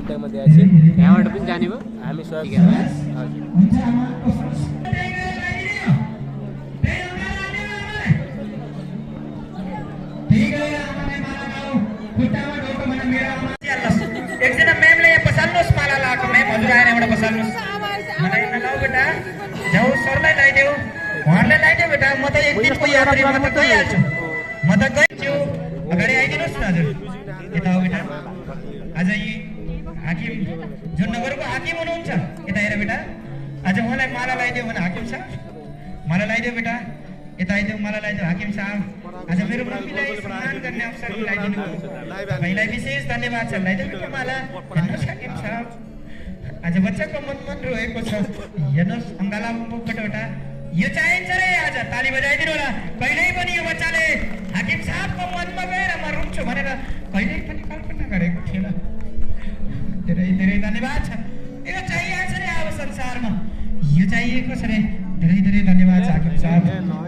कन्ट्याक्टमा दिएको छु। यहाँबाट पनि जाने भयो हामी सहयोग ठिकै छ। हजुर एकजना म्यामले यहाँ बसाल्नुहोस् माला लगाएको म्याम हजुर आएर एउटा बसाल्नुहोस् मलाई नलाऊ बेटा जाऊ सरलाई लगाइदेऊ उहाँहरूलाई लगाइदेऊ बेटा म त एक दिनको यात्री म त गइहाल्छु अगाडि आइदिनुहोस् न हजुर यता हो बेटा आज यी हाकिम जुन नगरको हाकिम हुनुहुन्छ यता हेर बेटा आज उहाँलाई माला लगाइदेऊ भने हाकिम साहब माला लगाइदेऊ बेटा यता आइदेऊ माला लगाइदेऊ हाकिम साहब आज मेरो मम्मीलाई सम्मान गर्ने अवसर मिलाइदिनु तपाईँलाई विशेष धन्यवाद छ लगाइदेऊ बेटा माला हेर्नुहोस् हाकिम साहब आज बच्चाको मन रोएको छ हेर्नुहोस् अङ्गाला मुखबाट एउटा यो चाहिन्छ रे आज ताली बजाइदिनु होला कहिल्यै पनि यो बच्चाले हाकिम साहबको मनमा गएर म रुन्छु भनेर कहिल्यै पनि कल्पना गरेको थिएन धेरै धेरै धन्यवाद छ यो चाहिएको छ रे अब संसारमा यो चाहिएको छ रे धेरै धेरै धन्यवाद छ हाकिम साहब